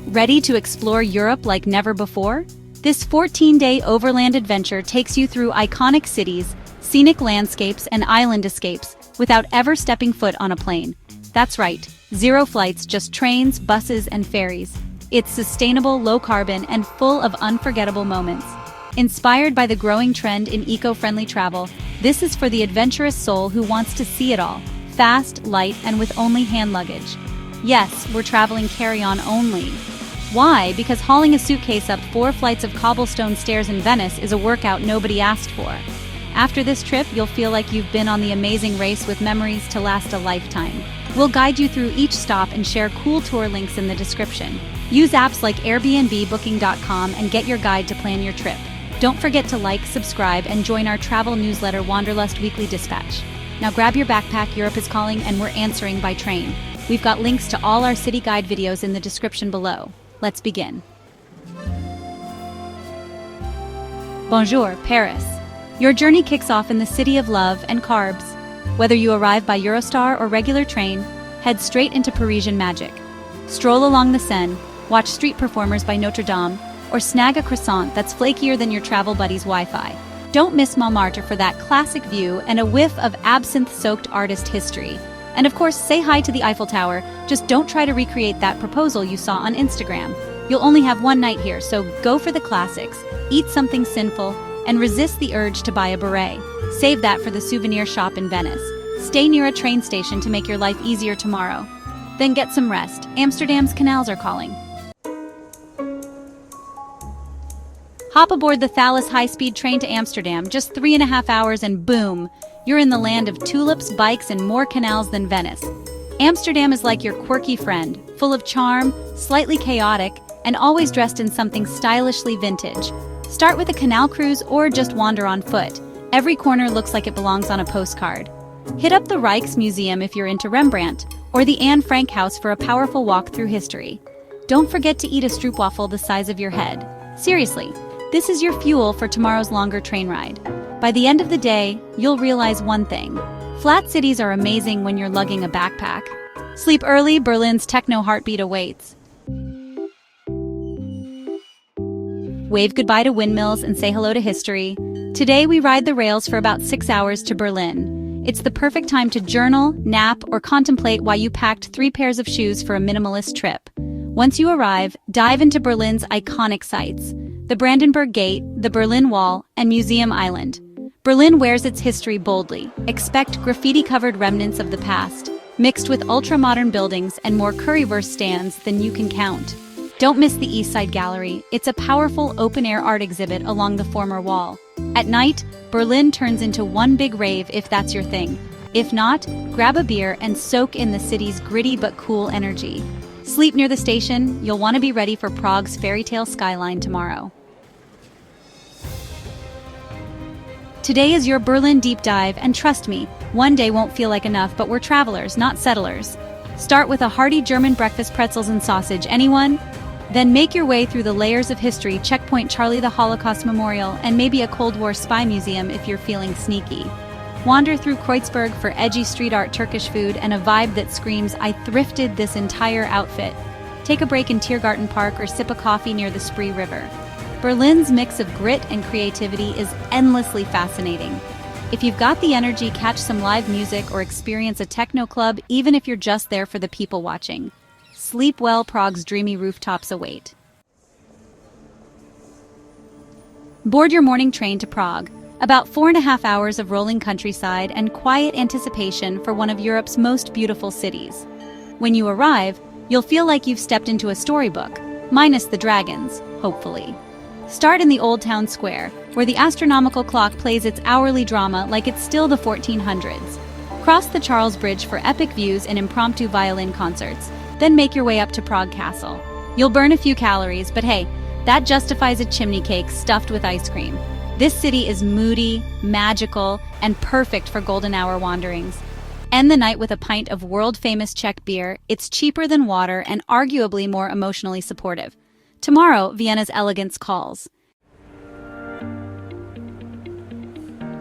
Ready to explore Europe like never before? This 14-day overland adventure takes you through iconic cities, scenic landscapes, and island escapes without ever stepping foot on a plane. That's right, zero flights, just trains, buses, and ferries. It's sustainable, low-carbon, and full of unforgettable moments. Inspired by the growing trend in eco-friendly travel, this is for the adventurous soul who wants to see it all, fast, light, and with only hand luggage. Yes, we're traveling carry-on only. Why? Because hauling a suitcase up 4 flights of cobblestone stairs in Venice is a workout nobody asked for. After this trip, you'll feel like you've been on the amazing race with memories to last a lifetime. We'll guide you through each stop and share cool tour links in the description. Use apps like Airbnb, Booking.com, and get your guide to plan your trip. Don't forget to like, subscribe, and join our travel newsletter Wanderlust Weekly Dispatch. Now grab your backpack, Europe is calling, and we're answering by train. We've got links to all our city guide videos in the description below. Let's begin. Bonjour, Paris. Your journey kicks off in the city of love and carbs. Whether you arrive by Eurostar or regular train, head straight into Parisian magic. Stroll along the Seine, watch street performers by Notre Dame, or snag a croissant that's flakier than your travel buddy's Wi-Fi. Don't miss Montmartre for that classic view and a whiff of absinthe-soaked artist history. And of course, say hi to the Eiffel Tower, just don't try to recreate that proposal you saw on Instagram. You'll only have one night here, so go for the classics, eat something sinful, and resist the urge to buy a beret. Save that for the souvenir shop in Venice. Stay near a train station to make your life easier tomorrow. Then get some rest. Amsterdam's canals are calling. Hop aboard the Thalys high-speed train to Amsterdam, just 3.5 hours and boom, you're in the land of tulips, bikes, and more canals than Venice. Amsterdam is like your quirky friend, full of charm, slightly chaotic, and always dressed in something stylishly vintage. Start with a canal cruise or just wander on foot. Every corner looks like it belongs on a postcard. Hit up the Rijksmuseum if you're into Rembrandt, or the Anne Frank House for a powerful walk through history. Don't forget to eat a stroopwafel the size of your head. Seriously, this is your fuel for tomorrow's longer train ride. By the end of the day, you'll realize one thing. Flat cities are amazing when you're lugging a backpack. Sleep early, Berlin's techno heartbeat awaits. Wave goodbye to windmills and say hello to history. Today we ride the rails for about 6 hours to Berlin. It's the perfect time to journal, nap, or contemplate why you packed 3 pairs of shoes for a minimalist trip. Once you arrive, dive into Berlin's iconic sites: the Brandenburg Gate, the Berlin Wall, and Museum Island. Berlin wears its history boldly. Expect graffiti-covered remnants of the past, mixed with ultra-modern buildings and more currywurst stands than you can count. Don't miss the East Side Gallery. It's a powerful open-air art exhibit along the former wall. At night, Berlin turns into one big rave if that's your thing. If not, grab a beer and soak in the city's gritty but cool energy. Sleep near the station. You'll want to be ready for Prague's fairy tale skyline tomorrow. Today is your Berlin deep dive, and trust me, one day won't feel like enough, but we're travelers, not settlers. Start with a hearty German breakfast, pretzels and sausage. Anyone? Then make your way through the layers of history, Checkpoint Charlie, the Holocaust Memorial, and maybe a Cold War spy museum if you're feeling sneaky. Wander through Kreuzberg for edgy street art, Turkish food, and a vibe that screams, I thrifted this entire outfit. Take a break in Tiergarten Park or sip a coffee near the Spree River. Berlin's mix of grit and creativity is endlessly fascinating. If you've got the energy, catch some live music or experience a techno club, even if you're just there for the people watching. Sleep well, Prague's dreamy rooftops await. Board your morning train to Prague. About 4.5 hours of rolling countryside and quiet anticipation for one of Europe's most beautiful cities. When you arrive, you'll feel like you've stepped into a storybook, minus the dragons, hopefully. Start in the Old Town Square, where the astronomical clock plays its hourly drama like it's still the 1400s. Cross the Charles Bridge for epic views and impromptu violin concerts, then make your way up to Prague Castle. You'll burn a few calories, but hey, that justifies a chimney cake stuffed with ice cream. This city is moody, magical, and perfect for golden hour wanderings. End the night with a pint of world-famous Czech beer. It's cheaper than water and arguably more emotionally supportive. Tomorrow, Vienna's elegance calls.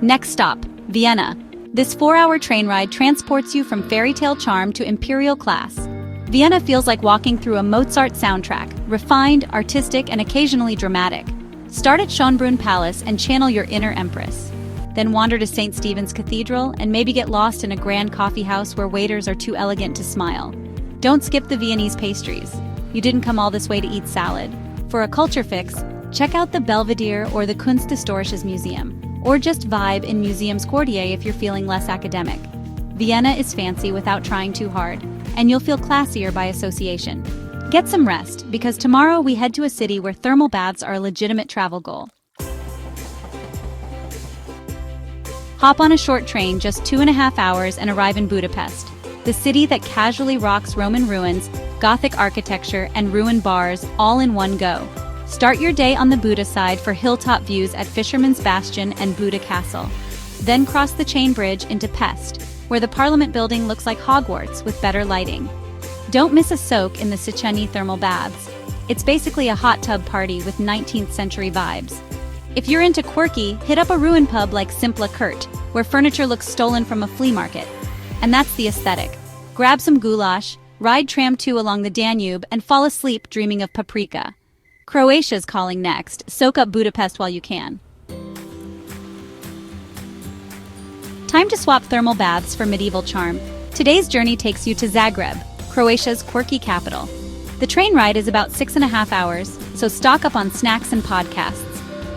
Next stop, Vienna. This 4-hour train ride transports you from fairy tale charm to imperial class. Vienna feels like walking through a Mozart soundtrack, refined, artistic, and occasionally dramatic. Start at Schönbrunn Palace and channel your inner empress. Then wander to St. Stephen's Cathedral and maybe get lost in a grand coffee house where waiters are too elegant to smile. Don't skip the Viennese pastries. You didn't come all this way to eat salad. For a culture fix, check out the Belvedere or the Kunsthistorisches Museum, or just vibe in Museum's Quartier if you're feeling less academic. Vienna is fancy without trying too hard, and you'll feel classier by association. Get some rest, because tomorrow we head to a city where thermal baths are a legitimate travel goal. Hop on a short train just 2.5 hours and arrive in Budapest, the city that casually rocks Roman ruins, Gothic architecture, and ruined bars all in one go. Start your day on the Buda side for hilltop views at Fisherman's Bastion and Buda Castle. Then cross the chain bridge into Pest, where the Parliament building looks like Hogwarts with better lighting. Don't miss a soak in the Széchenyi thermal baths. It's basically a hot tub party with 19th century vibes. If you're into quirky, hit up a ruined pub like Simpla Kurt, where furniture looks stolen from a flea market. And that's the aesthetic. Grab some goulash, ride tram 2 along the Danube, and fall asleep dreaming of paprika. Croatia's calling next. Soak up Budapest while you can. Time to swap thermal baths for medieval charm. Today's journey takes you to Zagreb, Croatia's quirky capital. The train ride is about 6.5 hours, so stock up on snacks and podcasts.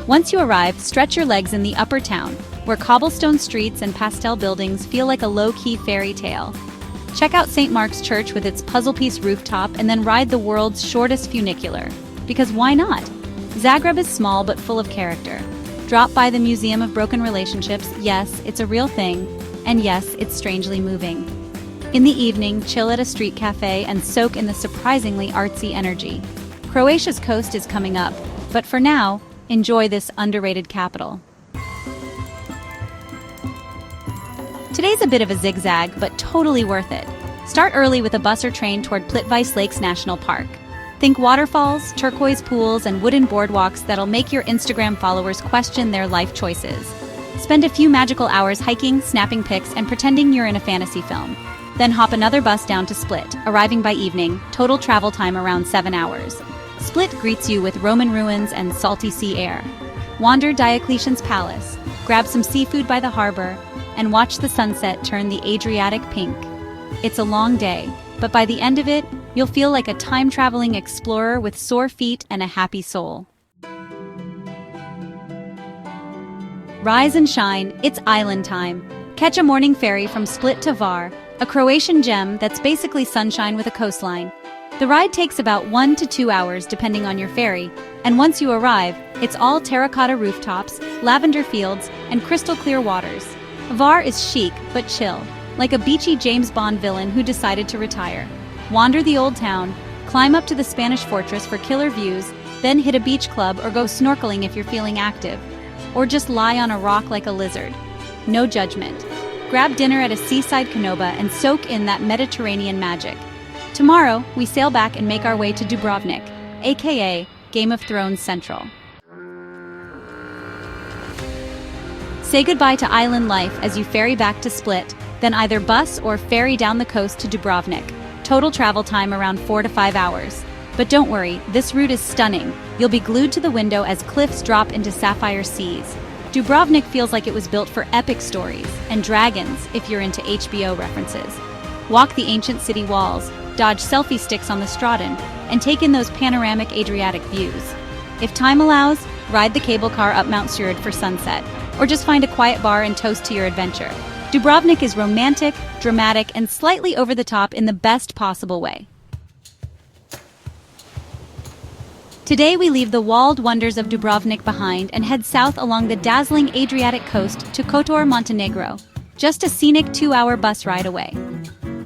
Once you arrive, stretch your legs in the upper town, where cobblestone streets and pastel buildings feel like a low-key fairy tale. Check out St. Mark's Church with its puzzle-piece rooftop and then ride the world's shortest funicular. Because why not? Zagreb is small but full of character. Drop by the Museum of Broken Relationships. Yes, it's a real thing. And yes, it's strangely moving. In the evening, chill at a street cafe and soak in the surprisingly artsy energy. Croatia's coast is coming up, but for now, enjoy this underrated capital. Today's a bit of a zigzag, but totally worth it. Start early with a bus or train toward Plitvice Lakes National Park. Think waterfalls, turquoise pools, and wooden boardwalks that'll make your Instagram followers question their life choices. Spend a few magical hours hiking, snapping pics, and pretending you're in a fantasy film. Then hop another bus down to Split, arriving by evening, total travel time around 7 hours. Split greets you with Roman ruins and salty sea air. Wander Diocletian's palace, grab some seafood by the harbor, and watch the sunset turn the Adriatic pink. It's a long day, but by the end of it, you'll feel like a time-traveling explorer with sore feet and a happy soul. Rise and shine, it's island time. Catch a morning ferry from Split to Hvar, a Croatian gem that's basically sunshine with a coastline. The ride takes about 1 to 2 hours depending on your ferry, and once you arrive, it's all terracotta rooftops, lavender fields, and crystal-clear waters. Hvar is chic but chill, like a beachy James Bond villain who decided to retire. Wander the old town, climb up to the Spanish fortress for killer views, then hit a beach club or go snorkeling if you're feeling active. Or just lie on a rock like a lizard. No judgment. Grab dinner at a seaside canoba and soak in that Mediterranean magic. Tomorrow, we sail back and make our way to Dubrovnik, aka Game of Thrones Central. Say goodbye to island life as you ferry back to Split, then either bus or ferry down the coast to Dubrovnik. Total travel time around 4 to 5 hours. But don't worry, this route is stunning. You'll be glued to the window as cliffs drop into sapphire seas. Dubrovnik feels like it was built for epic stories, and dragons, if you're into HBO references. Walk the ancient city walls, dodge selfie sticks on the Straton, and take in those panoramic Adriatic views. If time allows, ride the cable car up Mount Sured for sunset, or just find a quiet bar and toast to your adventure. Dubrovnik is romantic, dramatic, and slightly over the top in the best possible way. Today we leave the walled wonders of Dubrovnik behind and head south along the dazzling Adriatic coast to Kotor, Montenegro, just a scenic 2-hour bus ride away.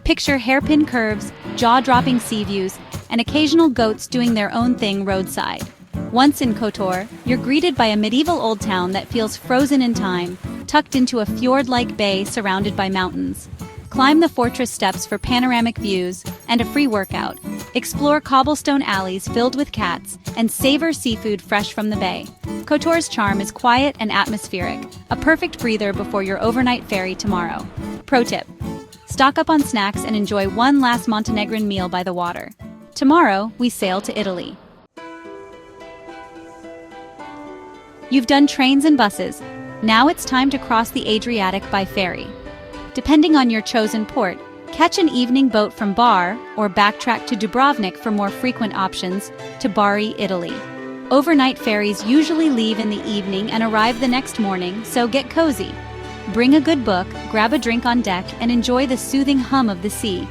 Picture hairpin curves, jaw-dropping sea views, and occasional goats doing their own thing roadside. Once in Kotor, you're greeted by a medieval old town that feels frozen in time, tucked into a fjord-like bay surrounded by mountains. Climb the fortress steps for panoramic views and a free workout. Explore cobblestone alleys filled with cats and savor seafood fresh from the bay. Kotor's charm is quiet and atmospheric, a perfect breather before your overnight ferry tomorrow. Pro tip: stock up on snacks and enjoy one last Montenegrin meal by the water. Tomorrow, we sail to Italy. You've done trains and buses. Now it's time to cross the Adriatic by ferry. Depending on your chosen port, catch an evening boat from Hvar or backtrack to Dubrovnik for more frequent options to Bari, Italy. Overnight ferries usually leave in the evening and arrive the next morning, so get cozy. Bring a good book, grab a drink on deck, and enjoy the soothing hum of the sea.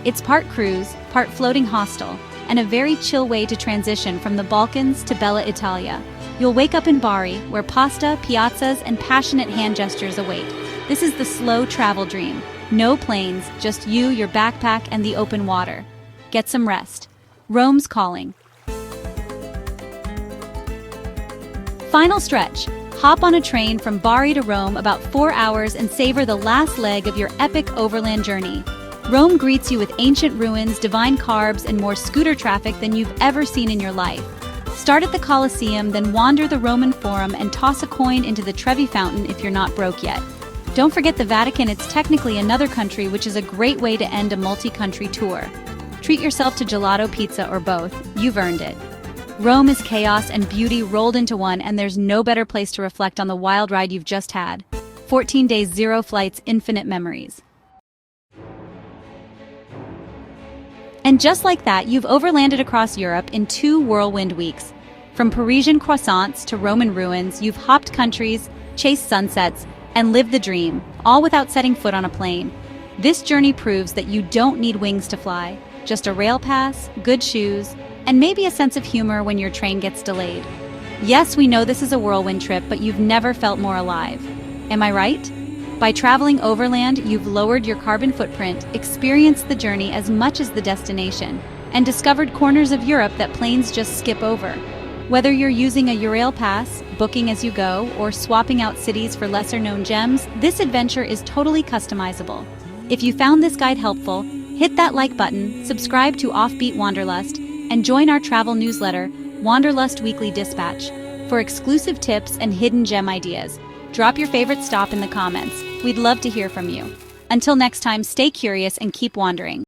It's part cruise, part floating hostel, and a very chill way to transition from the Balkans to Bella Italia. You'll wake up in Bari, where pasta, piazzas, and passionate hand gestures await. This is the slow travel dream. No planes, just you, your backpack, and the open water. Get some rest. Rome's calling. Final stretch. Hop on a train from Bari to Rome about 4 hours and savor the last leg of your epic overland journey. Rome greets you with ancient ruins, divine carbs, and more scooter traffic than you've ever seen in your life. Start at the Colosseum, then wander the Roman Forum and toss a coin into the Trevi Fountain if you're not broke yet. Don't forget the Vatican. It's technically another country, which is a great way to end a multi-country tour. Treat yourself to gelato, pizza, or both. You've earned it. Rome is chaos and beauty rolled into one, and there's no better place to reflect on the wild ride you've just had. 14 days, 0 flights, infinite memories. And just like that, you've overlanded across Europe in 2 whirlwind weeks. From Parisian croissants to Roman ruins, you've hopped countries, chased sunsets, and lived the dream, all without setting foot on a plane. This journey proves that you don't need wings to fly, just a rail pass, good shoes, and maybe a sense of humor when your train gets delayed. Yes, we know this is a whirlwind trip, but you've never felt more alive. Am I right? By traveling overland, you've lowered your carbon footprint, experienced the journey as much as the destination, and discovered corners of Europe that planes just skip over. Whether you're using a Eurail pass, booking as you go, or swapping out cities for lesser-known gems, this adventure is totally customizable. If you found this guide helpful, hit that like button, subscribe to Offbeat Wanderlust, and join our travel newsletter, Wanderlust Weekly Dispatch, for exclusive tips and hidden gem ideas. Drop your favorite stop in the comments. We'd love to hear from you. Until next time, stay curious and keep wandering.